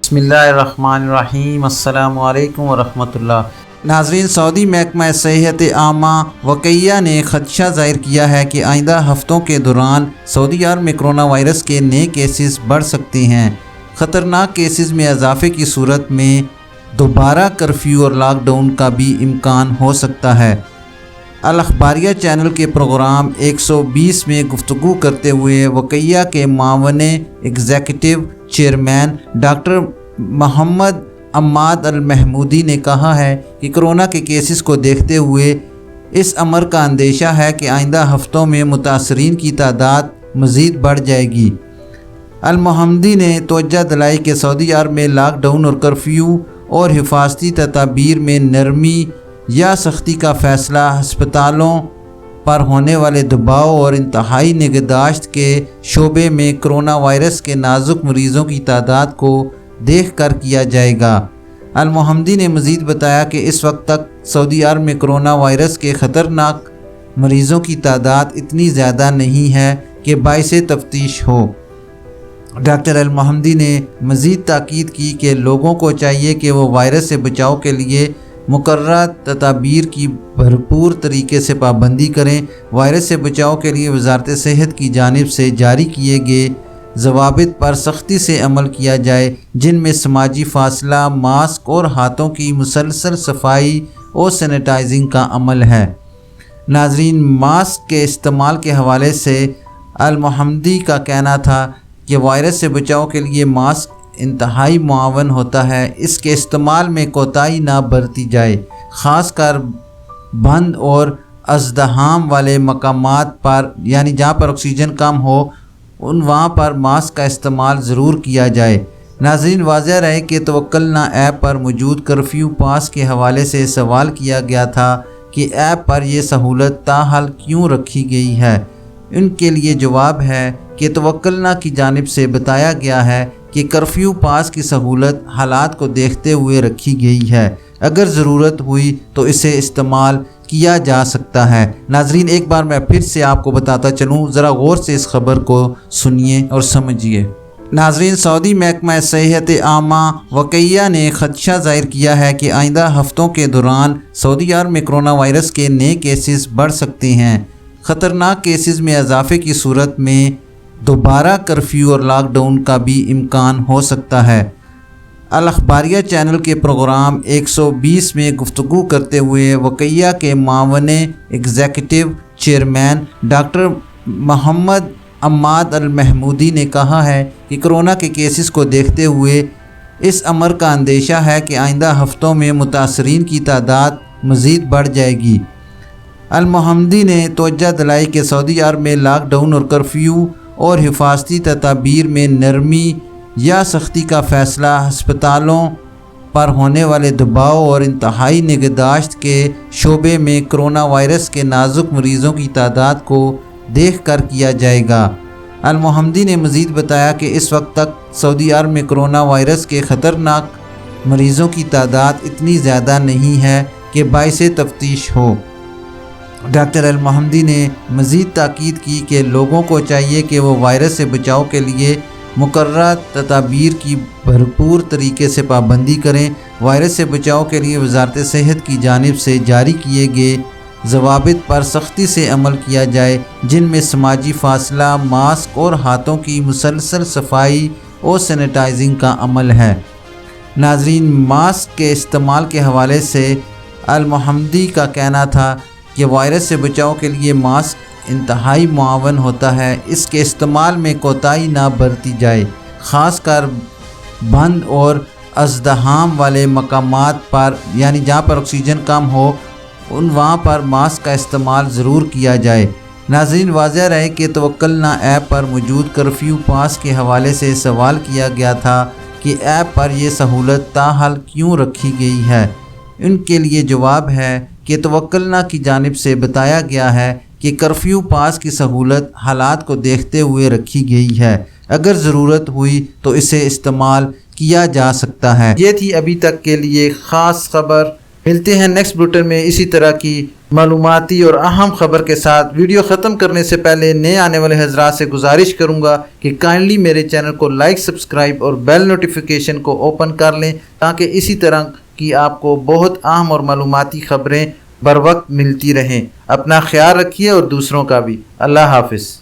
بسم اللہ الرحمن الرحیم۔ السلام علیکم ورحمۃ اللہ۔ ناظرین، سعودی محکمہ صحت عامہ وقیہ نے خدشہ ظاہر کیا ہے کہ آئندہ ہفتوں کے دوران سعودی عرب میں کرونا وائرس کے نئے کیسز بڑھ سکتے ہیں۔ خطرناک کیسز میں اضافے کی صورت میں دوبارہ کرفیو اور لاک ڈاؤن کا بھی امکان ہو سکتا ہے۔ الاخباریہ چینل کے پروگرام 120 میں گفتگو کرتے ہوئے وقیہ کے معاون ایگزیکٹو چیئرمین ڈاکٹر محمد عماد المحمودی نے کہا ہے کہ کرونا کے کیسز کو دیکھتے ہوئے اس امر کا اندیشہ ہے کہ آئندہ ہفتوں میں متاثرین کی تعداد مزید بڑھ جائے گی۔ المحمودی نے توجہ دلائی کہ سعودی عرب میں لاک ڈاؤن اور کرفیو اور حفاظتی تدابیر میں نرمی یا سختی کا فیصلہ ہسپتالوں پر ہونے والے دباؤ اور انتہائی نگہداشت کے شعبے میں کرونا وائرس کے نازک مریضوں کی تعداد کو دیکھ کر کیا جائے گا۔ المحمودی نے مزید بتایا کہ اس وقت تک سعودی عرب میں کرونا وائرس کے خطرناک مریضوں کی تعداد اتنی زیادہ نہیں ہے کہ باعث تفتیش ہو۔ ڈاکٹر المحمودی نے مزید تاکید کی کہ لوگوں کو چاہیے کہ وہ وائرس سے بچاؤ کے لیے مقررہ تدابیر کی بھرپور طریقے سے پابندی کریں۔ وائرس سے بچاؤ کے لیے وزارت صحت کی جانب سے جاری کیے گئے ضوابط پر سختی سے عمل کیا جائے، جن میں سماجی فاصلہ، ماسک اور ہاتھوں کی مسلسل صفائی اور سینیٹائزنگ کا عمل ہے۔ ناظرین، ماسک کے استعمال کے حوالے سے المحمودی کا کہنا تھا کہ وائرس سے بچاؤ کے لیے ماسک انتہائی معاون ہوتا ہے، اس کے استعمال میں کوتاہی نہ برتی جائے، خاص کر بند اور ازدحام والے مقامات پر، یعنی جہاں پر آکسیجن کم ہو وہاں پر ماسک کا استعمال ضرور کیا جائے۔ ناظرین، واضح رہے کہ توکلنا ایپ پر موجود کرفیو پاس کے حوالے سے سوال کیا گیا تھا کہ ایپ پر یہ سہولت تاحال کیوں رکھی گئی ہے۔ ان کے لیے جواب ہے کہ توکلنا کی جانب سے بتایا گیا ہے کہ کرفیو پاس کی سہولت حالات کو دیکھتے ہوئے رکھی گئی ہے، اگر ضرورت ہوئی تو اسے استعمال کیا جا سکتا ہے۔ ناظرین، ایک بار میں پھر سے آپ کو بتاتا چلوں، ذرا غور سے اس خبر کو سنیے اور سمجھیے۔ ناظرین، سعودی محکمہ صحت عامہ وقیہ نے خدشہ ظاہر کیا ہے کہ آئندہ ہفتوں کے دوران سعودی عرب میں کرونا وائرس کے نئے کیسز بڑھ سکتے ہیں۔ خطرناک کیسز میں اضافے کی صورت میں دوبارہ کرفیو اور لاک ڈاؤن کا بھی امکان ہو سکتا ہے۔ الاخباریہ چینل کے پروگرام 120 میں گفتگو کرتے ہوئے وقیہ کے معاون ایگزیکٹو چیئرمین ڈاکٹر محمد عماد المحمودی نے کہا ہے کہ کرونا کے کیسز کو دیکھتے ہوئے اس امر کا اندیشہ ہے کہ آئندہ ہفتوں میں متاثرین کی تعداد مزید بڑھ جائے گی۔ المحمودی نے توجہ دلائی کہ سعودی عرب میں لاک ڈاؤن اور کرفیو اور حفاظتی تدابیر میں نرمی یا سختی کا فیصلہ ہسپتالوں پر ہونے والے دباؤ اور انتہائی نگہداشت کے شعبے میں کرونا وائرس کے نازک مریضوں کی تعداد کو دیکھ کر کیا جائے گا۔ المحمودی نے مزید بتایا کہ اس وقت تک سعودی عرب میں کرونا وائرس کے خطرناک مریضوں کی تعداد اتنی زیادہ نہیں ہے کہ باعث تفتیش ہو۔ ڈاکٹر المحمودی نے مزید تاکید کی کہ لوگوں کو چاہیے کہ وہ وائرس سے بچاؤ کے لیے مقررہ تدابیر کی بھرپور طریقے سے پابندی کریں۔ وائرس سے بچاؤ کے لیے وزارت صحت کی جانب سے جاری کیے گئے ضوابط پر سختی سے عمل کیا جائے، جن میں سماجی فاصلہ، ماسک اور ہاتھوں کی مسلسل صفائی اور سینیٹائزنگ کا عمل ہے۔ ناظرین، ماسک کے استعمال کے حوالے سے المحمودی کا کہنا تھا کہ وائرس سے بچاؤ کے لیے ماسک انتہائی معاون ہوتا ہے، اس کے استعمال میں کوتاہی نہ برتی جائے، خاص کر بند اور ازدحام والے مقامات پر، یعنی جہاں پر آکسیجن کم ہو وہاں پر ماسک کا استعمال ضرور کیا جائے۔ ناظرین، واضح رہے کہ توکلنا ایپ پر موجود کرفیو پاس کے حوالے سے سوال کیا گیا تھا کہ ایپ پر یہ سہولت تاحال کیوں رکھی گئی ہے۔ ان کے لیے جواب ہے کہ توکلنا کی جانب سے بتایا گیا ہے کہ کرفیو پاس کی سہولت حالات کو دیکھتے ہوئے رکھی گئی ہے، اگر ضرورت ہوئی تو اسے استعمال کیا جا سکتا ہے۔ یہ تھی ابھی تک کے لیے خاص خبر۔ ملتے ہیں نیکسٹ بلٹن میں اسی طرح کی معلوماتی اور اہم خبر کے ساتھ۔ ویڈیو ختم کرنے سے پہلے نئے آنے والے حضرات سے گزارش کروں گا کہ کائنڈلی میرے چینل کو لائک، سبسکرائب اور بیل نوٹیفیکیشن کو اوپن کر لیں تاکہ اسی طرح کی آپ کو بہت اہم اور معلوماتی خبریں بر وقت ملتی رہیں۔ اپنا خیال رکھیے اور دوسروں کا بھی۔ اللہ حافظ۔